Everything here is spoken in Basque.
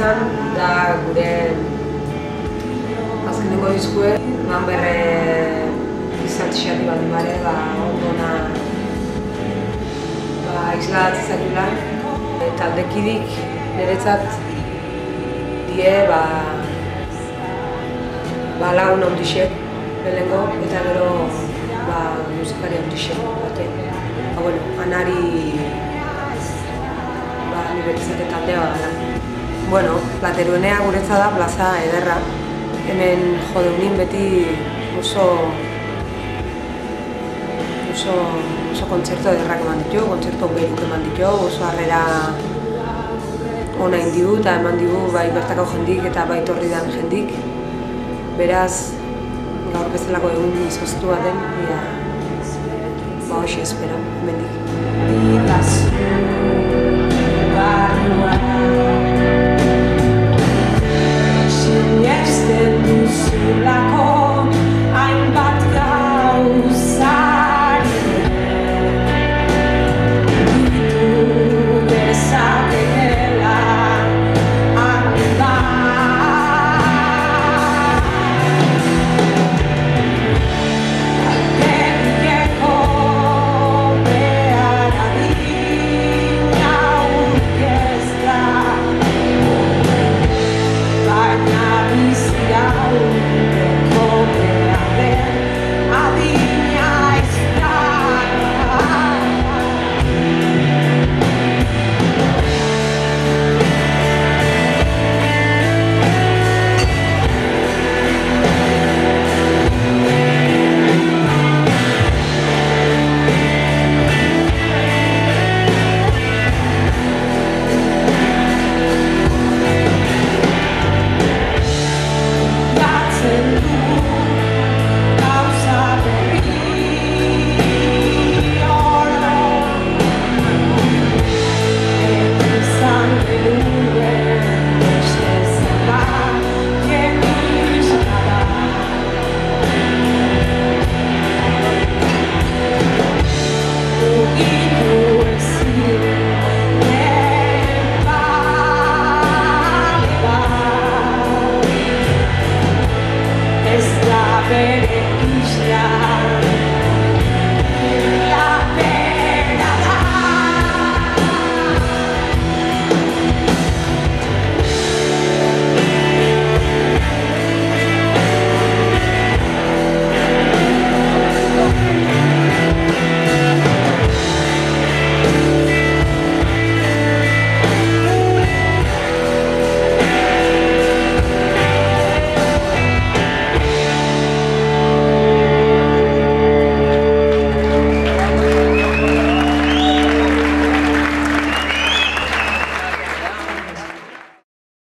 izan, da gure azkeneko diskue, eman berre izatxeati bat bare, ondona aisladatzen zaitula. Taldekidik niretzat die lagun handixek lehenengo, eta gero musikari handixek bate. Anari niretzate taldea badala. Plateruenea guretza da plaza ederra. Hemen jodeunin beti oso kontzertu ederrak eman ditu, kontzertu beruk eman ditu, oso harrera ona indigu eta eman digu bai bertako jendik eta bai torridan jendik. Beraz, gaur bezalako egun izoztu baten, hoxe espero, hemendik. Sinesten duzula